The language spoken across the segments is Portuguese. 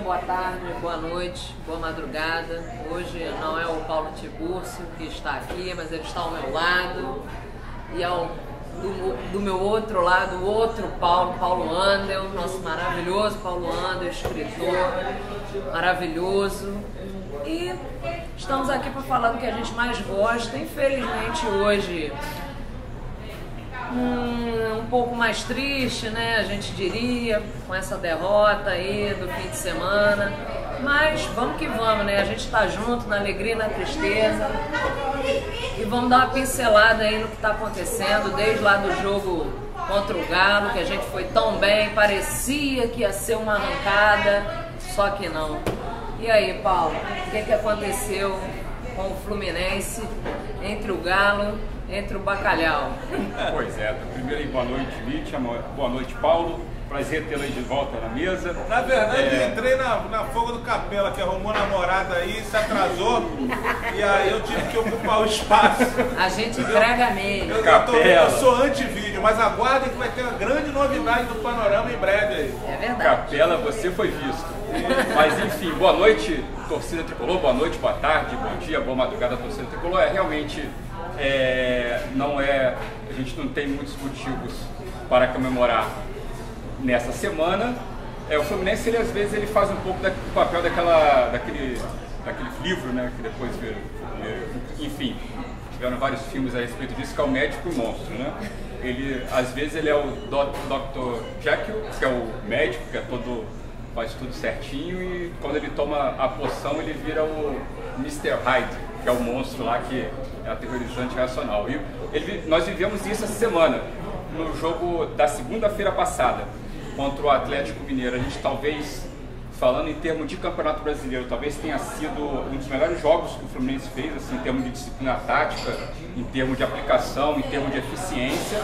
boa tarde, boa noite, boa madrugada. Hoje não é o Paulo Tiburcio que está aqui, mas ele está ao meu lado. E do meu outro lado, o outro Paulo, Paulo Andel, nosso maravilhoso Paulo Andel, escritor maravilhoso. E estamos aqui para falar do que a gente mais gosta. Infelizmente hoje um pouco mais triste, né? A gente diria, com essa derrota aí do fim de semana. Mas vamos que vamos, né? A gente está junto na alegria e na tristeza. E vamos dar uma pincelada aí no que está acontecendo, desde lá do jogo contra o Galo, que a gente foi tão bem, parecia que ia ser uma arrancada, só que não. E aí, Paulo, o que aconteceu com o Fluminense, entre o Galo, entre o Bacalhau? Pois é, primeiro boa noite, Lítia, boa noite, Paulo. Prazer tê-lo aí de volta na mesa. Na verdade, entrei na Fogo do Capela, que arrumou namorada aí, se atrasou, e aí eu tive que ocupar o espaço. A gente entrega mesmo. Eu sou anti-vídeo, mas aguardem que vai ter uma grande novidade do Panorama em breve aí. É verdade. Capela, você foi visto. Mas enfim, boa noite, torcida tricolor, boa noite, boa tarde, bom dia, boa madrugada, torcida tricolor. Realmente, a gente não tem muitos motivos para comemorar nessa semana. O Fluminense, ele, às vezes, ele faz um pouco do papel daquele livro, né, que depois enfim, tiveram vários filmes a respeito disso, que é o médico e o monstro, né? Às vezes ele é o Dr. Jekyll, que é o médico, que faz tudo certinho, e quando ele toma a poção ele vira o Mr. Hyde, que é o monstro lá que é aterrorizante e irracional. E nós vivemos isso essa semana, no jogo da segunda-feira passada, contra o Atlético Mineiro. A gente talvez, falando em termos de Campeonato Brasileiro, talvez tenha sido um dos melhores jogos que o Fluminense fez, assim, em termos de disciplina tática, em termos de aplicação, em termos de eficiência.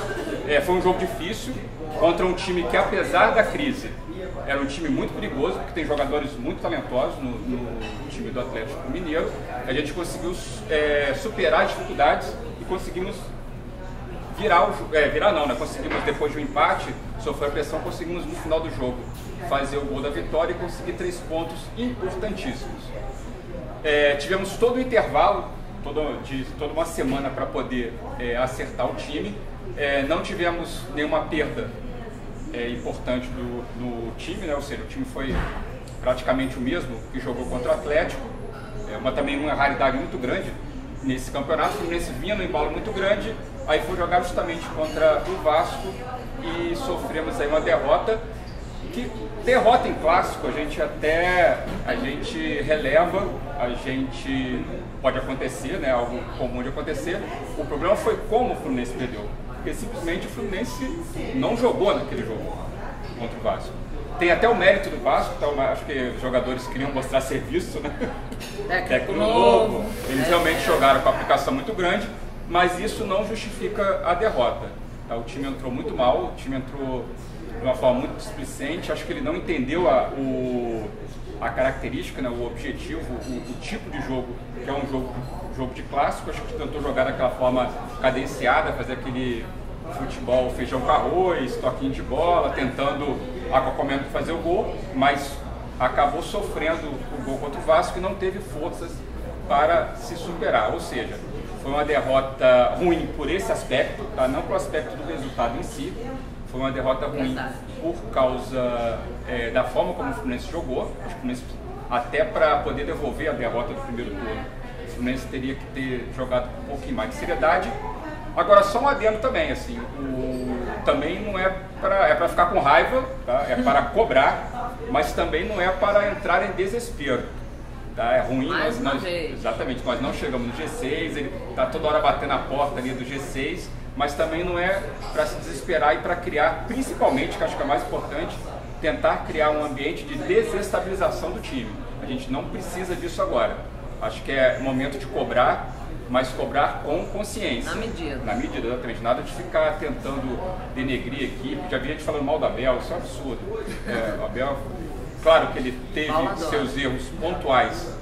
Foi um jogo difícil contra um time que, apesar da crise, era um time muito perigoso, porque tem jogadores muito talentosos no time do Atlético Mineiro. A gente conseguiu superar as dificuldades e conseguimos conseguimos, depois de um empate, sofrer pressão, conseguimos no final do jogo fazer o gol da vitória e conseguir 3 pontos importantíssimos. Tivemos todo o intervalo, toda uma semana para poder acertar o time. Não tivemos nenhuma perda importante no time, né? Ou seja, o time foi praticamente o mesmo que jogou contra o Atlético, também uma raridade muito grande nesse campeonato. O Fluminense vinha no embalo muito grande, aí foi jogar justamente contra o Vasco e sofremos aí uma derrota. Derrota em clássico a gente releva, pode acontecer, né? Algo comum de acontecer. O problema foi como o Fluminense perdeu, porque simplesmente o Fluminense não jogou naquele jogo contra o Vasco. Tem até o mérito do Vasco, então acho que os jogadores queriam mostrar serviço, né? Técnico novo. Eles realmente jogaram com a aplicação muito grande, mas isso não justifica a derrota. O time entrou muito mal, o time entrou de uma forma muito displicente. Acho que ele não entendeu a característica, né, o objetivo, o tipo de jogo, que é um jogo de clássico. Acho que tentou jogar daquela forma cadenciada, fazer aquele futebol feijão com arroz, toquinho de bola, tentando a qualquer momento fazer o gol, mas acabou sofrendo o gol contra o Vasco e não teve forças para se superar. Ou seja, foi uma derrota ruim por esse aspecto, tá? Não pelo aspecto do resultado em si. Foi uma derrota ruim por causa da forma como o Fluminense jogou. Acho que o Fluminense, até para poder devolver a derrota do primeiro turno, o Fluminense teria que ter jogado com um pouquinho mais de seriedade. Agora, só um adendo também, assim, também não é para ficar com raiva, tá? É para cobrar, mas também não é para entrar em desespero. Tá? É ruim, exatamente, nós não chegamos no G6, ele está toda hora batendo a porta ali do G6, mas também não é para se desesperar e para criar, principalmente, que acho que é mais importante, tentar criar um ambiente de desestabilização do time. A gente não precisa disso agora. Acho que é momento de cobrar, mas cobrar com consciência. Na medida. Na medida, exatamente. Nada de ficar tentando denegrir a equipe. Já vi gente falando mal da Abel, isso é um absurdo. O Abel, claro que ele teve seus erros pontuais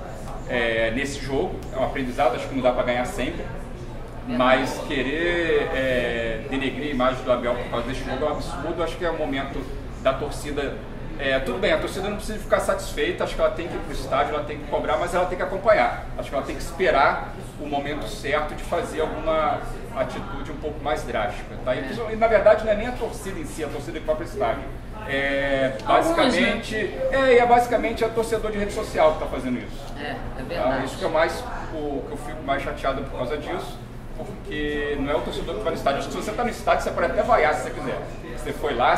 nesse jogo, é um aprendizado, acho que não dá para ganhar sempre. Mas querer denegrir a imagem do Abel por causa desse jogo é um absurdo. Acho que é o momento da torcida Tudo bem, a torcida não precisa ficar satisfeita, acho que ela tem que ir para o estádio, ela tem que cobrar, mas ela tem que acompanhar. Acho que ela tem que esperar o momento certo de fazer alguma atitude um pouco mais drástica. Tá? E na verdade não é nem a torcida em si, a torcida que vai para o estádio. É basicamente a torcedor de rede social que está fazendo isso. É verdade. Isso que eu fico mais chateado por causa disso, porque não é o torcedor que vai no estádio. Se você está no estádio, você pode até vaiar se você quiser. Você foi lá,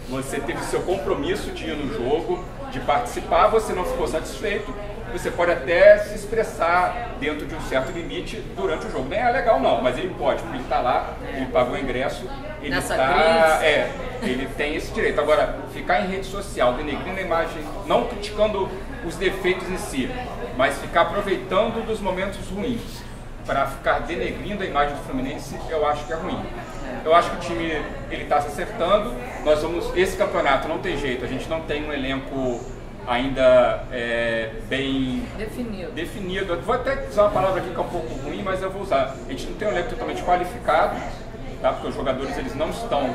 você teve seu compromisso de ir no jogo, de participar, você não ficou satisfeito, você pode até se expressar dentro de um certo limite durante o jogo. Nem é legal não, mas ele pode, porque ele está lá, ele pagou o ingresso, ele tem esse direito. Agora, ficar em rede social, denegrindo a imagem, não criticando os defeitos em si, mas ficar aproveitando dos momentos ruins para ficar denegrindo a imagem do Fluminense, eu acho que é ruim. Eu acho que o time está se acertando. Esse campeonato não tem jeito, a gente não tem um elenco ainda bem definido. Vou até usar uma palavra aqui que é um pouco ruim, mas eu vou usar. A gente não tem um elenco totalmente qualificado, tá? Porque os jogadores eles não estão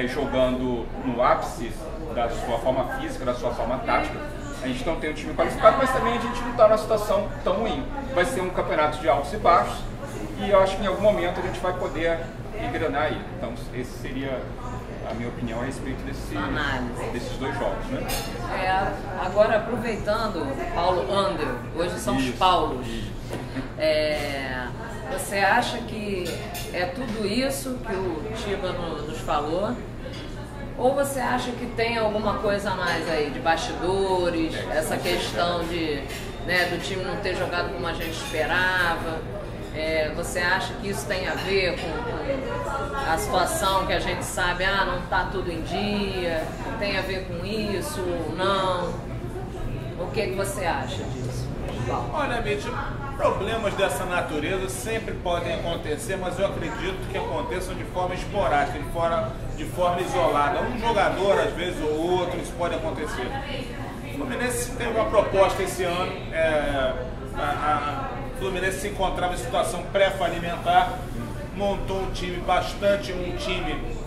jogando no ápice da sua forma física, da sua forma tática. A gente não tem um time qualificado, mas também a gente não está numa situação tão ruim. Vai ser um campeonato de altos e baixos e eu acho que em algum momento a gente vai poder engrenar aí. Então, esse seria a minha opinião a respeito desses dois jogos, né? Agora, aproveitando, Paulo Under, hoje são os Paulos. Você acha que é tudo isso que o Tiba nos falou? Ou você acha que tem alguma coisa a mais aí, de bastidores, essa questão do time não ter jogado como a gente esperava? Você acha que isso tem a ver com a situação que a gente sabe, não está tudo em dia, tem a ver com isso ou não? O que você acha disso? Olha, Mitch, problemas dessa natureza sempre podem acontecer, mas eu acredito que aconteçam de forma esporádica, de forma isolada. Um jogador, às vezes, ou outro, isso pode acontecer. O Fluminense teve uma proposta esse ano, o Fluminense se encontrava em situação pré-falimentar, montou um time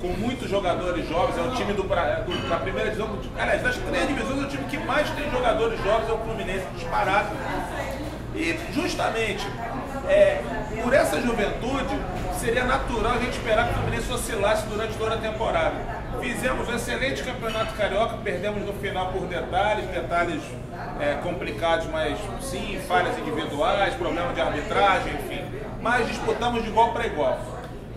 com muitos jogadores jovens, é o time da primeira divisão, aliás, das 3 divisões, é o time que mais tem jogadores jovens, é o Fluminense, disparado. E justamente por essa juventude, seria natural a gente esperar que o Fluminense oscilasse durante toda a temporada. Fizemos um excelente campeonato carioca, perdemos no final por detalhes complicados, mas sim, falhas individuais, problema de arbitragem, enfim. Mas disputamos de igual para igual.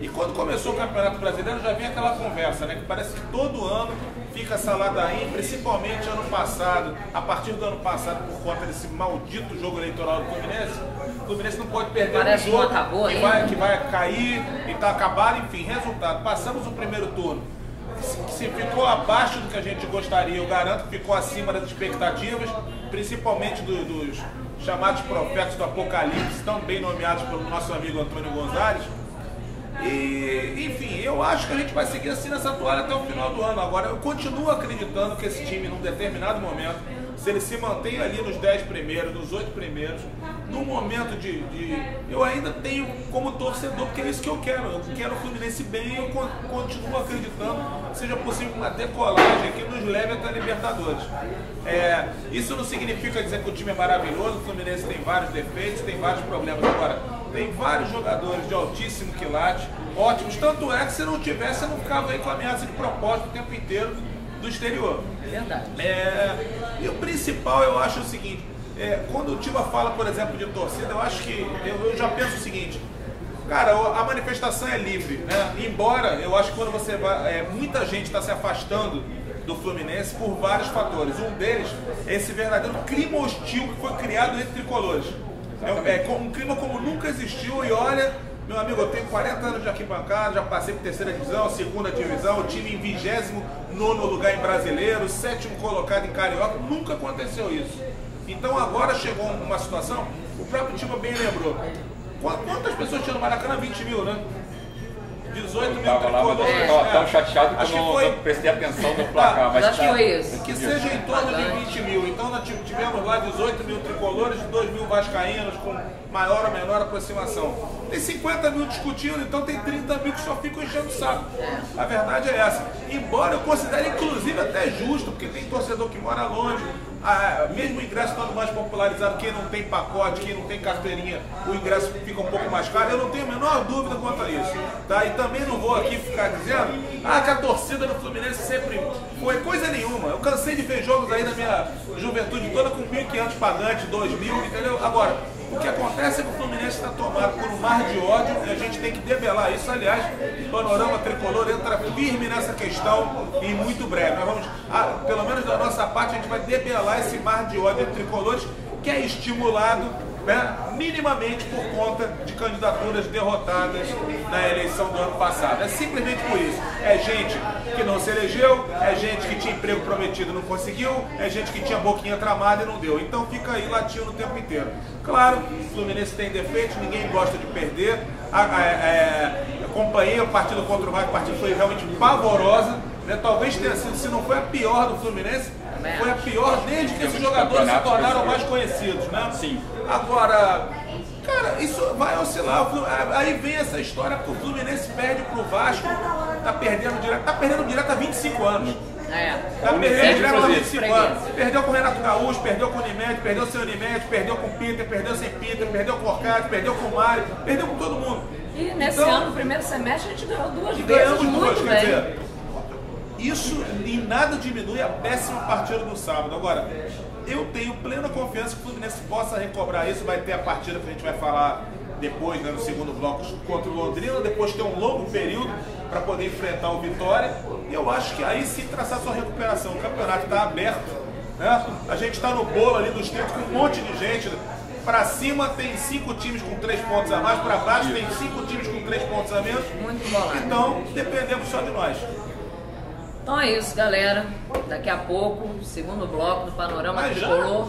E quando começou o Campeonato Brasileiro, já vinha aquela conversa, né? Que parece que todo ano fica essa ladainha, principalmente ano passado, a partir do ano passado, por conta desse maldito jogo eleitoral do Fluminense, o Fluminense não pode perder um jogo que vai cair e está acabado, enfim, resultado. Passamos o primeiro turno. Se ficou abaixo do que a gente gostaria, eu garanto que ficou acima das expectativas, principalmente dos chamados profetas do Apocalipse, tão bem nomeados pelo nosso amigo Antônio Gonzalez. E, enfim, eu acho que a gente vai seguir assim nessa toalha até o final do ano. Agora, eu continuo acreditando que esse time, num determinado momento, se ele se mantém ali nos 10 primeiros, nos 8 primeiros, num momento eu ainda tenho como torcedor, porque é isso que eu quero. Eu quero o Fluminense bem e eu continuo acreditando que seja possível uma decolagem que nos leve até a Libertadores. Isso não significa dizer que o time é maravilhoso, o Fluminense tem vários defeitos, tem vários problemas. Agora, tem vários jogadores de altíssimo quilate, ótimos, tanto é que se não tivesse, eu não ficava aí com ameaça de propósito o tempo inteiro do exterior. Verdade. E o principal, eu acho o seguinte, quando o Tiba fala, por exemplo, de torcida, eu acho que, eu já penso o seguinte, cara, a manifestação é livre, né? Embora, eu acho que quando você vai, muita gente está se afastando do Fluminense por vários fatores. Um deles é esse verdadeiro clima hostil que foi criado entre tricolores. Um clima como nunca existiu. E olha, meu amigo, eu tenho 40 anos de arquibancada, já passei por terceira divisão, segunda divisão, o time em 29º lugar em Brasileiro, 7º colocado em Carioca, nunca aconteceu isso. Então agora chegou uma situação, o próprio Tiba bem lembrou, quantas pessoas tinham no Maracanã? 20 mil, né? 18 mil Tava lá, mas eu tricolores. tava tão chateado que Acho eu que não foi- prestei atenção no placar. Mas acho que foi isso. Que seja em torno de 20 mil. Então nós tivemos lá 18 mil tricolores, 2 mil vascaínos com maior ou menor aproximação. Tem 50 mil discutindo, então tem 30 mil que só ficam enchendo o saco. A verdade é essa. Embora eu considere inclusive até justo, porque tem torcedor que mora longe. Mesmo o ingresso estando mais popularizado, quem não tem pacote, quem não tem carteirinha, o ingresso fica um pouco mais caro. Eu não tenho a menor dúvida quanto a isso. Tá? E também não vou aqui ficar dizendo que a torcida do Fluminense sempre foi coisa nenhuma. Eu cansei de ver jogos aí na minha juventude toda com 1.500 pagantes, 2.000, entendeu? Agora, o que acontece é que o Fluminense está tomado por um mar de ódio e a gente tem que debelar isso. Aliás, o Panorama Tricolor entra firme nessa questão em muito breve. Nós vamos, pelo menos da nossa parte, a gente vai debelar esse mar de ódio entre tricolores que é estimulado, né, minimamente por conta de candidaturas derrotadas na eleição do ano passado. É simplesmente por isso. É gente que não se elegeu, é gente que tinha emprego prometido e não conseguiu, é gente que tinha boquinha tramada e não deu. Então fica aí latindo o tempo inteiro. Claro, o Fluminense tem defeitos, ninguém gosta de perder. Acompanhei o partido contra o Vasco, a partida foi realmente pavorosa. Né? Talvez tenha sido, se não foi a pior do Fluminense, foi a pior desde que esses jogadores se tornaram mais conhecidos, né? Sim. Agora, cara, isso vai oscilar. Aí vem essa história que o Fluminense perde pro Vasco, tá perdendo direto há 25 anos. Tá perdendo direto há 25 anos. Perdeu com o Renato Gaúcho, perdeu com o Unimed, perdeu sem o Unimed, perdeu com o Peter, perdeu sem Peter, perdeu com o Orcado, perdeu com o Mário, perdeu com todo mundo. E nesse ano, no primeiro semestre, a gente ganhou duas vezes. Ganhamos duas, muito quer bem. dizer, isso em nada diminui a péssima partida do sábado. Agora, eu tenho plena confiança que o Fluminense possa recobrar isso. Vai ter a partida que a gente vai falar depois, né, no segundo bloco, contra o Londrina. Depois ter um longo período para poder enfrentar o Vitória. E eu acho que aí sim traçar sua recuperação. O campeonato está aberto, né? A gente está no bolo ali dos 30 com um monte de gente. Para cima tem 5 times com 3 pontos a mais, para baixo tem 5 times com 3 pontos a menos. Muito bolado. Então, dependemos só de nós. Então é isso, galera. Daqui a pouco, segundo bloco do Panorama Mas já? Tricolor,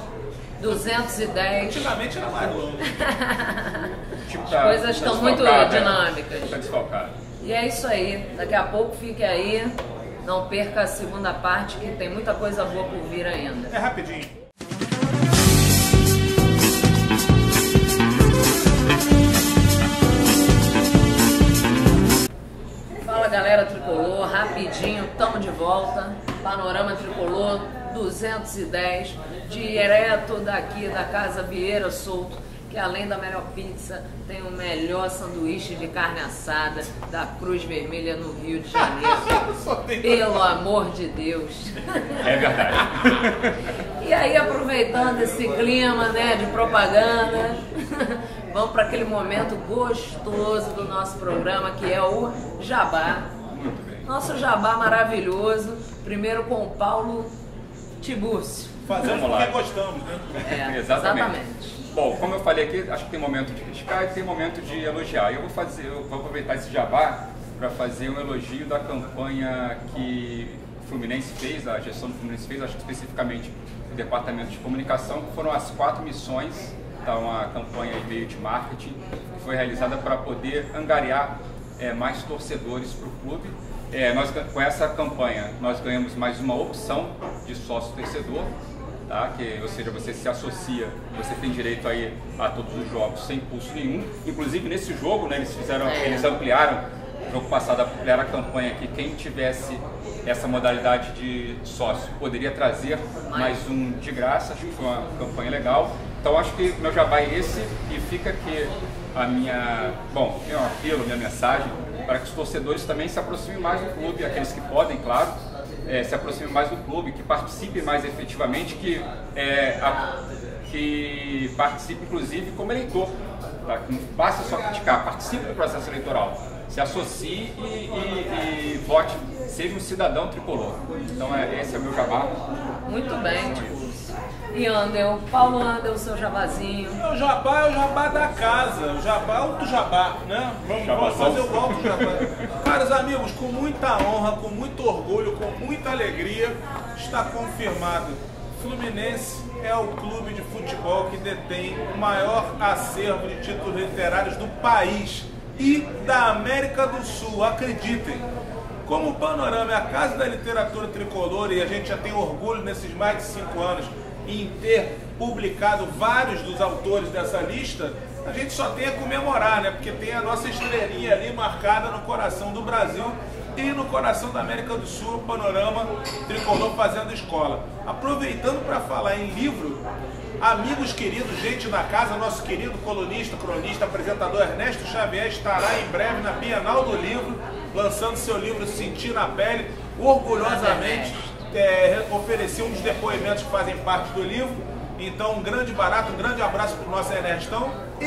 210. Antigamente era mais longo. As coisas estão muito dinâmicas. Tá desfalcado. E é isso aí. Daqui a pouco fique aí. Não perca a segunda parte, que tem muita coisa boa por vir ainda. É rapidinho. Fala, galera Tricolor, rapidinho, tamo de volta. Panorama Tricolor 210, direto daqui da Casa Vieira Souto, que além da melhor pizza, tem o melhor sanduíche de carne assada da Cruz Vermelha no Rio de Janeiro. Pelo amor de Deus. É verdade. E aí, aproveitando esse clima, né, de propaganda, vamos para aquele momento gostoso do nosso programa, que é o Jabá. Muito bem. Nosso Jabá maravilhoso, primeiro com o Paulo Tibúrcio. Fazemos Vamos lá. porque gostamos, né? Exatamente. Bom, como eu falei aqui, acho que tem momento de criticar e tem momento de elogiar. Eu vou aproveitar esse jabá para fazer um elogio da campanha que o Fluminense fez, a gestão do Fluminense fez, acho que especificamente o departamento de comunicação, que foram as 4 missões, tá, uma campanha de meio de marketing que foi realizada para poder angariar mais torcedores para o clube. Com essa campanha nós ganhamos mais uma opção de sócio torcedor. Tá? Ou seja, você se associa, você tem direito aí a todos os jogos sem custo nenhum. Inclusive nesse jogo, né, eles ampliaram, no jogo passado ampliaram a campanha que quem tivesse essa modalidade de sócio poderia trazer mais um de graça. Acho que foi uma campanha legal. Então acho que meu jabá é esse e fica aqui meu apelo, minha mensagem para que os torcedores também se aproximem mais do clube, aqueles que podem, claro. Se aproxime mais do clube, que participe mais efetivamente, que participe inclusive como eleitor, tá? Que não basta só criticar, participe do processo eleitoral, se associe e vote, seja um cidadão tricolor. Então esse é o meu jabá. Muito bem, Tibúrcio. E Andel, Paulo Andel, seu jabazinho. O jabá é o jabá da casa, o jabá é o jabá, né? Vamos fazer o alto jabá. Caros amigos, com muita honra, com muito orgulho, com muita alegria, está confirmado. Fluminense é o clube de futebol que detém o maior acervo de títulos literários do país. e da América do Sul. Acreditem, como o Panorama é a casa da literatura tricolor e a gente já tem orgulho nesses mais de 5 anos em ter publicado vários dos autores dessa lista, a gente só tem a comemorar, né? Porque tem a nossa estrelinha ali marcada no coração do Brasil e no coração da América do Sul, o Panorama Tricolor fazendo escola. Aproveitando para falar em livro, amigos queridos, gente da casa, nosso querido colunista, cronista, apresentador Ernesto Xavier estará em breve na Bienal do Livro, lançando seu livro Sentir na Pele, orgulhosamente oferecer um dos depoimentos que fazem parte do livro. Então, um grande barato, um grande abraço para o nosso Ernestão e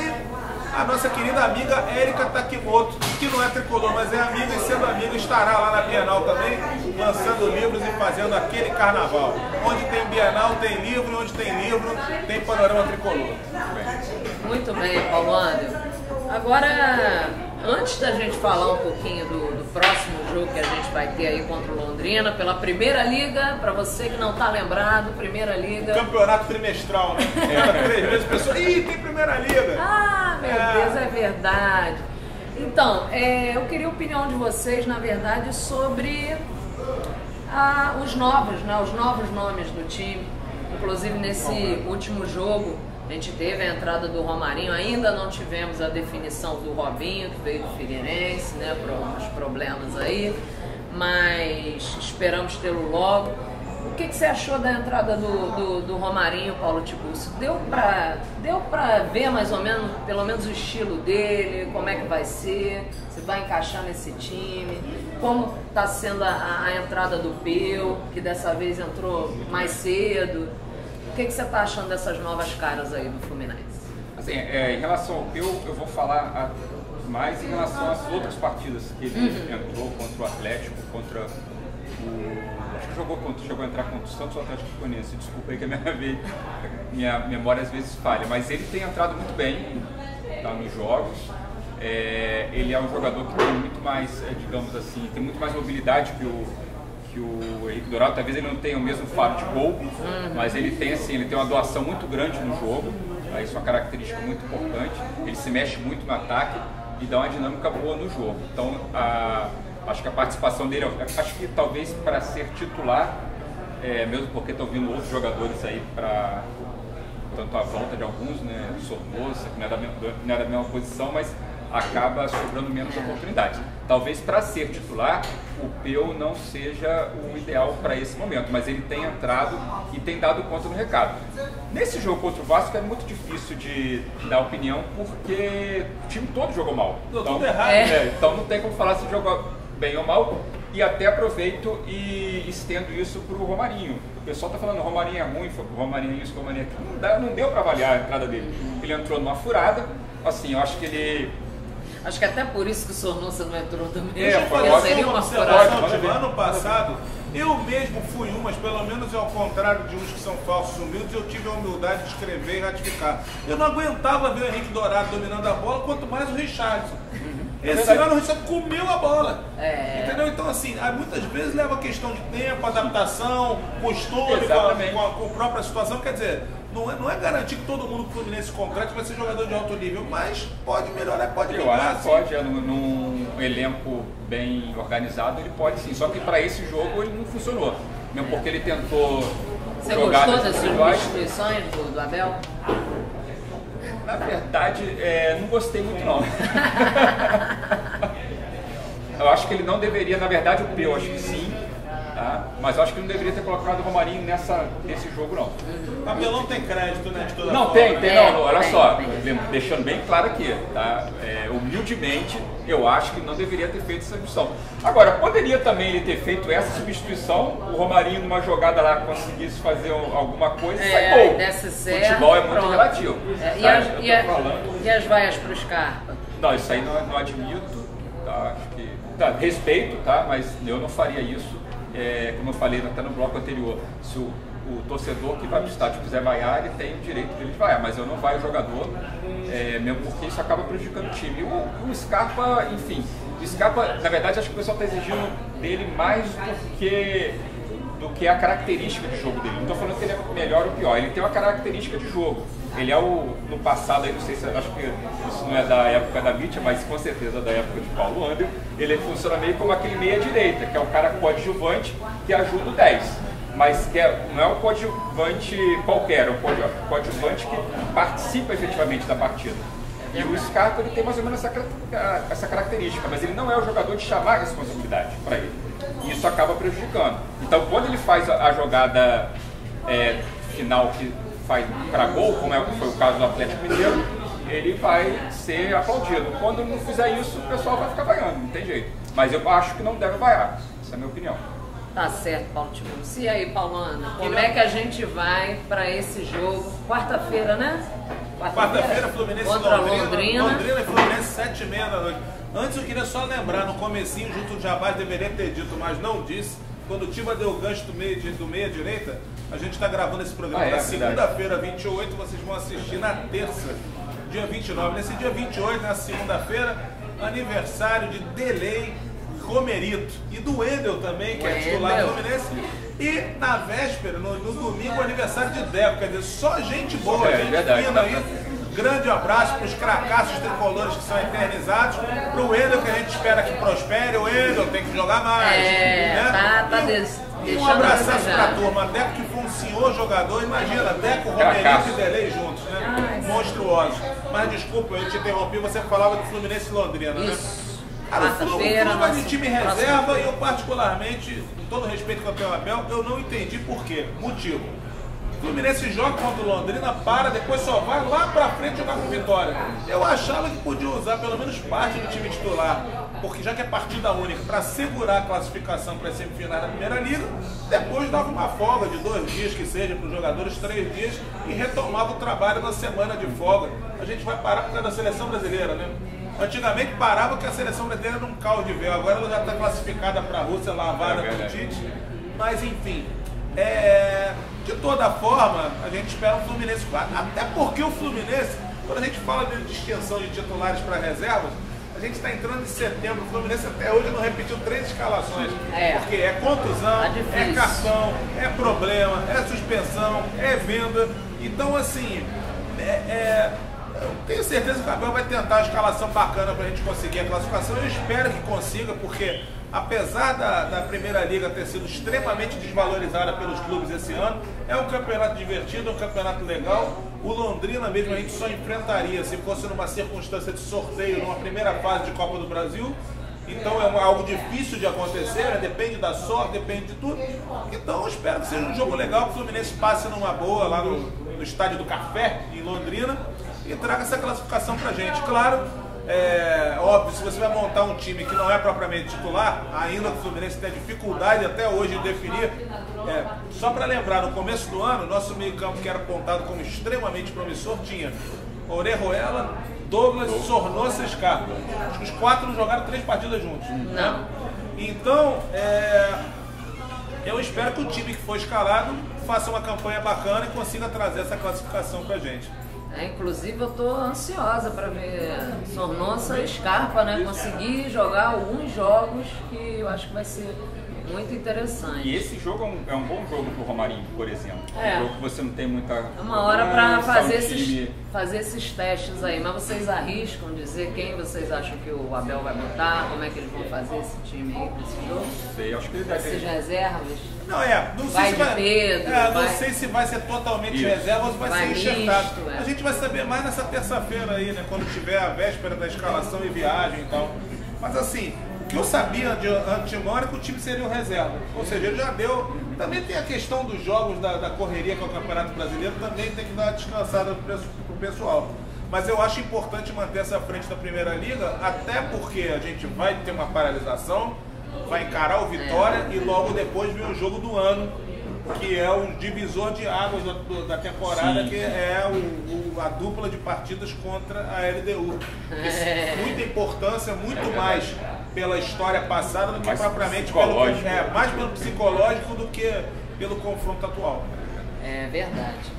a nossa querida amiga Érica Takimoto, que não é tricolor, mas é amiga e sendo amiga estará lá na Bienal também, lançando livros e fazendo aquele carnaval. Onde tem Bienal, tem livro, onde tem livro, tem Panorama Tricolor. Muito bem, Paulo André. Agora, antes da gente falar um pouquinho do próximo jogo que a gente vai ter aí contra o Londrina, pela Primeira Liga, para você que não está lembrado, Primeira Liga... Campeonato trimestral, né? 3 vezes pessoas... Ih, tem Primeira Liga! Ah, meu Deus, é verdade. Então, eu queria a opinião de vocês, na verdade, sobre os novos nomes do time. Inclusive, nesse último jogo, a gente teve a entrada do Romarinho, ainda não tivemos a definição do Robinho, que veio do Figueirense, né, por alguns problemas aí, mas esperamos tê-lo logo. O que você achou da entrada do Romarinho, Paulo Tiburcio? Deu pra ver mais ou menos, pelo menos o estilo dele, como é que vai ser, se vai encaixar nesse time, como está sendo a entrada do Peu, que dessa vez entrou mais cedo. O que você está achando dessas novas caras aí do Fluminense? Assim, em relação ao Peu, eu vou falar mais em relação às outras partidas que ele entrou contra o Atlético, contra o... Acho que chegou a entrar contra o Santos ou o Atlético Goianiense. Desculpa aí que minha memória às vezes falha, mas ele tem entrado muito bem, tá, nos jogos. Ele é um jogador que tem muito mais, digamos assim, tem muito mais mobilidade que o Henrique Dourado. Talvez ele não tenha o mesmo faro de gol, mas ele tem uma doação muito grande no jogo, isso é uma característica muito importante. Ele se mexe muito no ataque e dá uma dinâmica boa no jogo. Então, acho que a participação dele, acho que talvez para ser titular, mesmo porque estão vindo outros jogadores aí para tanto a volta de alguns, né, Sornosa, que não é da mesma posição, mas acaba sobrando menos oportunidades. Talvez para ser titular, o Peu não seja o ideal para esse momento, mas ele tem entrado e tem dado conta no recado. Nesse jogo contra o Vasco é muito difícil de dar opinião, porque o time todo jogou mal. Então, tudo errado. Então não tem como falar se jogou bem ou mal, e até aproveito e estendo isso para o Romarinho. O pessoal está falando o Romarinho é ruim, o Romarinho é isso, o Romarinho é aquilo. Não deu para avaliar a entrada dele. Ele entrou numa furada, assim, eu acho que ele... Acho que até por isso que o Sornosa não entrou também. Seria uma observação. Ano passado, eu mesmo fui mas pelo menos ao contrário de uns que são falsos humildes, eu tive a humildade de escrever e ratificar. Eu não aguentava ver o Henrique Dourado dominando a bola, quanto mais o Richardson. Esse ano o Richardson comeu a bola. Entendeu? Então, assim, muitas vezes leva questão de tempo, adaptação, costume com a própria situação. Quer dizer, não é garantir que todo mundo que for nesse contrato vai ser jogador de alto nível, mas pode melhorar, pode melhorar. Eu acho que pode, num elenco bem organizado, ele pode sim. Só que para esse jogo ele não funcionou. Mesmo porque ele tentou jogar... Você gostou das substituições do Abel? Na verdade, não gostei muito não. Eu acho que ele não deveria, na verdade o Peu, acho que sim, tá? Mas eu acho que ele não deveria ter colocado o Romarinho nesse jogo não. O Abelão tem crédito, né? De toda não, forma. tem, olha só, deixando bem claro aqui, tá? Humildemente, eu acho que não deveria ter feito essa substituição. Agora, poderia também ele ter feito essa substituição, o Romarinho numa jogada lá conseguisse fazer alguma coisa e sai gol. Futebol é muito relativo. E as vaias para o Scarpa? Não, isso aí não admito, tá? Acho que, respeito, tá? Mas eu não faria isso, como eu falei até no bloco anterior, se o torcedor que vai para o estádio quiser vaiar, ele tem o direito dele de vaiar, mas eu não vaio o jogador, mesmo porque isso acaba prejudicando o time. O Scarpa, enfim, o Scarpa, na verdade, acho que o pessoal está exigindo dele mais do que a característica de jogo dele. Não estou falando que ele é melhor ou pior, ele tem uma característica de jogo. Ele é no passado, aí, não sei se acho que isso não é da época da Mítia, mas com certeza da época de Paulo André, ele funciona meio como aquele meia-direita, que é o cara coadjuvante que ajuda o 10. Mas que não é um coadjuvante qualquer, é um coadjuvante que participa efetivamente da partida. E o Scarpa ele tem mais ou menos essa característica, mas ele não é o jogador de chamar a responsabilidade para ele. E isso acaba prejudicando. Então, quando ele faz a jogada final que faz para gol, como foi o caso do Atlético Mineiro, ele vai ser aplaudido. Quando não fizer isso, o pessoal vai ficar vaiando, não tem jeito. Mas eu acho que não deve vaiar, essa é a minha opinião. Tá certo, Paulo Tiburcio. E aí, Paulana, como é que a gente vai para esse jogo? Quarta-feira, né? Quarta-feira, Fluminense contra Londrina. Londrina e Fluminense, 7h30 da noite. Antes eu queria só lembrar, no comecinho, junto ao Jabás, deveria ter dito, mas não disse, quando o Tiva deu o gancho do meia-direita, a gente está gravando esse programa na segunda-feira, 28, vocês vão assistir na terça, dia 29. Nesse dia 28, na segunda-feira, aniversário de Delei, Romerito e do Wendel também, que é titular do Fluminense. E na véspera, no domingo, aniversário de Deco, quer dizer, só gente boa, gente fina aí. Grande abraço para os cracassos tricolores que são eternizados, para o Wendel que a gente espera que prospere. O Wendel tem que jogar mais. E um abraçaço para a turma. Deco que foi um senhor jogador, imagina, Deco, Romerito e Delei juntos, né? Monstruosos. Mas desculpa, eu te interrompi, você falava do Fluminense e Londrina, né? Cara, o Fluminense vai de time reserva e eu particularmente, com todo respeito ao Abel, eu não entendi por quê. Motivo. O Fluminense joga contra o Londrina, depois só vai lá pra frente jogar com Vitória. Eu achava que podia usar pelo menos parte do time titular, porque já que é partida única, para segurar a classificação para a semifinal da Primeira Liga, depois dava uma folga de 2 dias que seja para os jogadores, 3 dias, e retomava o trabalho na semana de folga. A gente vai parar por causa da seleção brasileira, né? Antigamente parava porque a seleção brasileira era um caldo de véu, agora ela já está classificada para a Rússia, lavada pelo Tite, mas enfim. De toda forma, a gente espera um Fluminense, até porque o Fluminense, quando a gente fala de extensão de titulares para reservas, a gente está entrando em setembro, o Fluminense até hoje não repetiu 3 escalações, porque é contusão, é cartão, é problema, é suspensão, é venda, então assim, eu tenho certeza que o Abel vai tentar a escalação bacana para a gente conseguir a classificação, eu espero que consiga, porque apesar da Primeira Liga ter sido extremamente desvalorizada pelos clubes esse ano, é um campeonato divertido, é um campeonato legal. O Londrina mesmo a gente só enfrentaria se fosse numa circunstância de sorteio, numa primeira fase de Copa do Brasil. Então é algo difícil de acontecer, né? Depende da sorte, depende de tudo. Então eu espero que seja um jogo legal, que o Fluminense passe numa boa lá no Estádio do Café, em Londrina, e traga essa classificação pra gente. Claro, óbvio, se você vai montar um time que não é propriamente titular, ainda que o Fluminense tenha dificuldade até hoje de definir, só para lembrar, no começo do ano, nosso meio campo que era apontado como extremamente promissor tinha Orejuela, Douglas, Sornosa e Scarpa. Acho que os 4 não jogaram 3 partidas juntos. Né? Então, eu espero que o time que for escalado faça uma campanha bacana e consiga trazer essa classificação pra gente. Inclusive eu tô ansiosa para ver Sornosa e Scarpa, né? Conseguir jogar alguns jogos que eu acho que vai ser muito interessante. E esse jogo é um bom jogo pro Romarinho, por exemplo. Um jogo que você não tem muita... É uma hora para fazer esses testes aí, mas vocês arriscam dizer quem vocês acham que o Abel vai botar, como é que eles vão fazer esse time aí para esse jogo? Não sei, acho que ele deve... Essas reservas? Não sei se vai... Pedro, não sei se vai ser totalmente reserva ou se vai ser enxertado. A gente vai saber mais nessa terça-feira aí, né? Quando tiver a véspera da escalação e viagem e tal. Mas assim, o que eu sabia de antemão era que o time seria o reserva. Ou seja, ele já deu... Também tem a questão dos jogos da correria, que é o Campeonato Brasileiro, também tem que dar uma descansada pro pessoal. Mas eu acho importante manter essa frente da Primeira Liga, até porque a gente vai ter uma paralisação, vai encarar o Vitória e logo depois vem o jogo do ano, que é o divisor de águas da temporada, que é a dupla de partidas contra a LDU. Muita importância, muito mais pela história passada do que propriamente mais pelo psicológico do que pelo confronto atual. É verdade.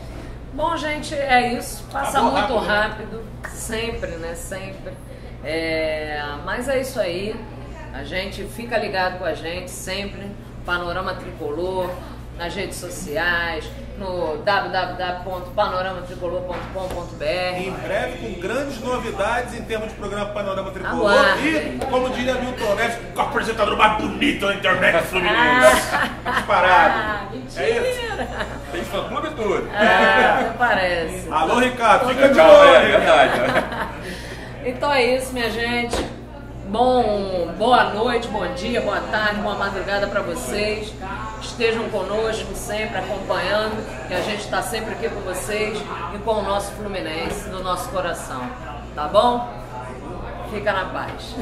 Bom, gente, é isso. Passa muito rápido, sempre, né? Sempre. Mas é isso aí. A gente fica ligado com a gente sempre. Panorama Tricolor. nas redes sociais, no www.panoramatricolor.com.br. Em breve com grandes novidades em termos de programa Panorama Tricolor. Aguarde. E, como diria Milton Neves, o apresentador mais bonito da internet fluminense. Disparado. Mentira! É isso. Tem fã-clube e tudo. Até parece. Alô, Ricardo, fica de Tchau, olho. é verdade. Então é isso, minha gente. Boa noite, bom dia, boa tarde, boa madrugada para vocês. Estejam conosco sempre acompanhando, que a gente está sempre aqui com vocês e com o nosso Fluminense no nosso coração. Tá bom? Fica na paz.